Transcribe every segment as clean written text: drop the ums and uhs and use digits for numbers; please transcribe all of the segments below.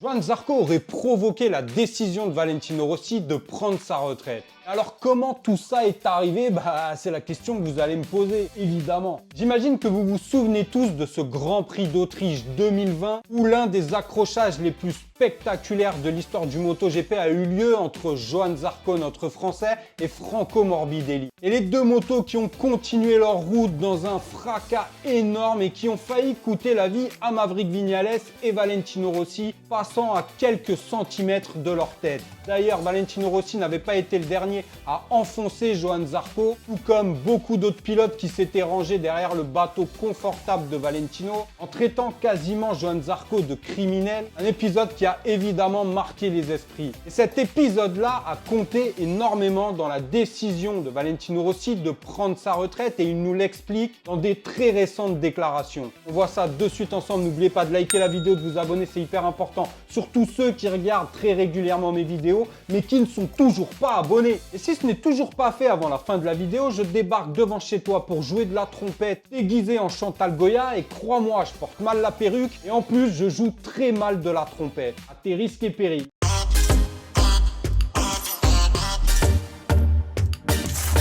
Johann Zarco aurait provoqué la décision de Valentino Rossi de prendre sa retraite. Alors comment tout ça est arrivé? C'est la question que vous allez me poser, évidemment. J'imagine que vous vous souvenez tous de ce Grand Prix d'Autriche 2020 où l'un des accrochages les plus spectaculaires de l'histoire du MotoGP a eu lieu entre Johann Zarco, notre Français, et Franco Morbidelli. Et les deux motos qui ont continué leur route dans un fracas énorme et qui ont failli coûter la vie à Maverick Viñales et Valentino Rossi, passant à quelques centimètres de leur tête. D'ailleurs, Valentino Rossi n'avait pas été le dernier à enfoncer Johann Zarco, tout comme beaucoup d'autres pilotes qui s'étaient rangés derrière le bateau confortable de Valentino, en traitant quasiment Johann Zarco de criminel, un épisode qui a évidemment marqué les esprits. Et cet épisode-là a compté énormément dans la décision de Valentino Rossi de prendre sa retraite et il nous l'explique dans des très récentes déclarations. On voit ça de suite ensemble, n'oubliez pas de liker la vidéo, de vous abonner, c'est hyper important. Surtout ceux qui regardent très régulièrement mes vidéos, mais qui ne sont toujours pas abonnés. Et si ce n'est toujours pas fait avant la fin de la vidéo, je débarque devant chez toi pour jouer de la trompette déguisé en Chantal Goya et crois-moi, je porte mal la perruque et en plus, je joue très mal de la trompette. À tes risques et périls.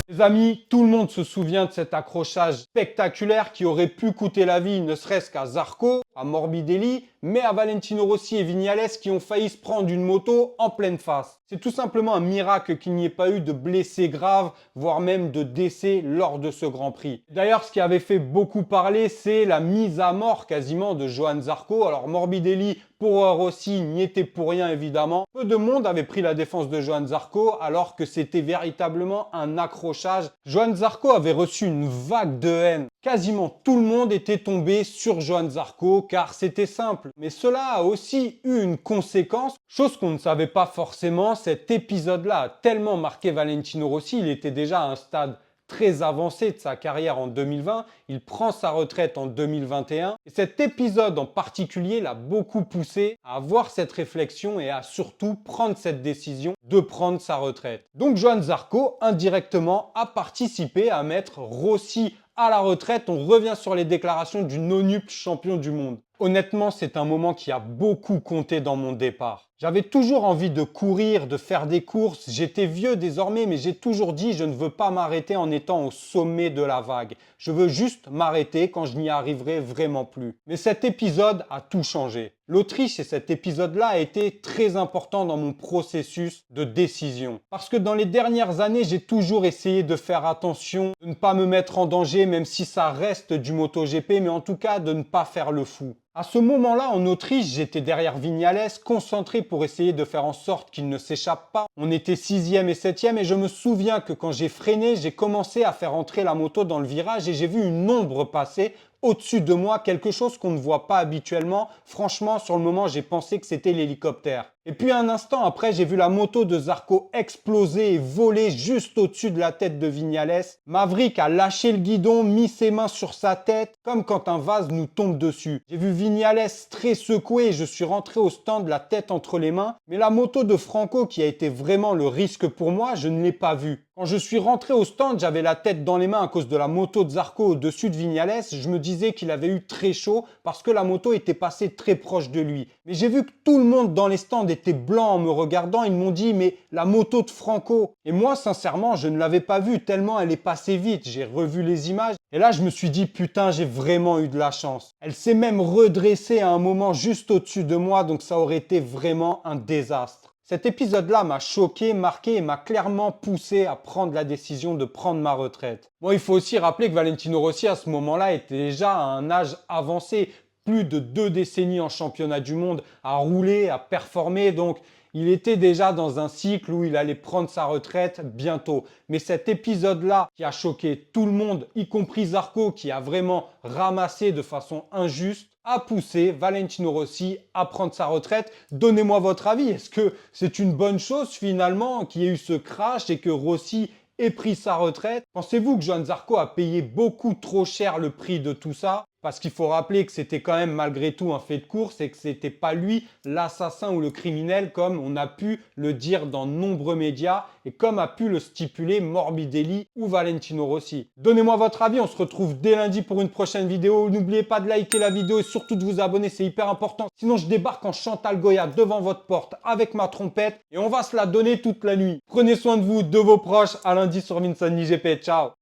Les amis, tout le monde se souvient de cet accrochage spectaculaire qui aurait pu coûter la vie ne serait-ce qu'à Zarco, à Morbidelli, mais à Valentino Rossi et Viñales qui ont failli se prendre une moto en pleine face. C'est tout simplement un miracle qu'il n'y ait pas eu de blessés graves, voire même de décès lors de ce Grand Prix. D'ailleurs, ce qui avait fait beaucoup parler, c'est la mise à mort quasiment de Johann Zarco. Alors Morbidelli pour Rossi n'y était pour rien évidemment. Peu de monde avait pris la défense de Johann Zarco alors que c'était véritablement un accrochage. Johann Zarco avait reçu une vague de haine. Quasiment tout le monde était tombé sur Johann Zarco car c'était simple. Mais cela a aussi eu une conséquence, chose qu'on ne savait pas forcément. Cet épisode-là a tellement marqué Valentino Rossi, il était déjà à un stade très avancé de sa carrière en 2020, il prend sa retraite en 2021 et cet épisode en particulier l'a beaucoup poussé à avoir cette réflexion et à surtout prendre cette décision de prendre sa retraite. Donc Johann Zarco indirectement a participé à mettre Rossi à la retraite. On revient sur les déclarations du nonuples champion du monde. Honnêtement, c'est un moment qui a beaucoup compté dans mon départ. J'avais toujours envie de courir, de faire des courses. J'étais vieux désormais, mais j'ai toujours dit je ne veux pas m'arrêter en étant au sommet de la vague. Je veux juste m'arrêter quand je n'y arriverai vraiment plus. Mais cet épisode a tout changé. L'Autriche et cet épisode-là a été très important dans mon processus de décision. Parce que dans les dernières années, j'ai toujours essayé de faire attention, de ne pas me mettre en danger, même si ça reste du MotoGP, mais en tout cas de ne pas faire le fou. À ce moment-là, en Autriche, j'étais derrière Viñales, concentré pour essayer de faire en sorte qu'il ne s'échappe pas. On était 6e et 7e et je me souviens que quand j'ai freiné, j'ai commencé à faire entrer la moto dans le virage et j'ai vu une ombre passer au-dessus de moi, quelque chose qu'on ne voit pas habituellement. Franchement, sur le moment, j'ai pensé que c'était l'hélicoptère. Et puis un instant après, j'ai vu la moto de Zarco exploser et voler juste au-dessus de la tête de Viñales. Maverick a lâché le guidon, mis ses mains sur sa tête, comme quand un vase nous tombe dessus. J'ai vu Viñales très secoué et je suis rentré au stand la tête entre les mains. Mais la moto de Franco, qui a été vraiment le risque pour moi, je ne l'ai pas vue. Quand je suis rentré au stand, j'avais la tête dans les mains à cause de la moto de Zarco au-dessus de Viñales. Je me disais qu'il avait eu très chaud parce que la moto était passée très proche de lui. Mais j'ai vu que tout le monde dans les stands était blanc en me regardant. Ils m'ont dit « mais la moto de Franco ». Et moi, sincèrement, je ne l'avais pas vue tellement elle est passée vite. J'ai revu les images et là, je me suis dit « putain, j'ai vraiment eu de la chance ». Elle s'est même redressée à un moment juste au-dessus de moi, donc ça aurait été vraiment un désastre. Cet épisode-là m'a choqué, marqué et m'a clairement poussé à prendre la décision de prendre ma retraite. Bon, il faut aussi rappeler que Valentino Rossi à ce moment-là était déjà à un âge avancé, plus de 2 décennies en championnat du monde, à rouler, à performer, donc il était déjà dans un cycle où il allait prendre sa retraite bientôt. Mais cet épisode-là qui a choqué tout le monde, y compris Zarco, qui a vraiment ramassé de façon injuste, a poussé Valentino Rossi à prendre sa retraite. Donnez-moi votre avis. Est-ce que c'est une bonne chose finalement qu'il y ait eu ce crash et que Rossi ait pris sa retraite? Pensez-vous que Johann Zarco a payé beaucoup trop cher le prix de tout ça? Parce qu'il faut rappeler que c'était quand même malgré tout un fait de course et que c'était pas lui l'assassin ou le criminel comme on a pu le dire dans de nombreux médias et comme a pu le stipuler Morbidelli ou Valentino Rossi. Donnez-moi votre avis, on se retrouve dès lundi pour une prochaine vidéo. N'oubliez pas de liker la vidéo et surtout de vous abonner, c'est hyper important. Sinon je débarque en Chantal Goya devant votre porte avec ma trompette et on va se la donner toute la nuit. Prenez soin de vous, de vos proches, à lundi sur Vincent GP, ciao.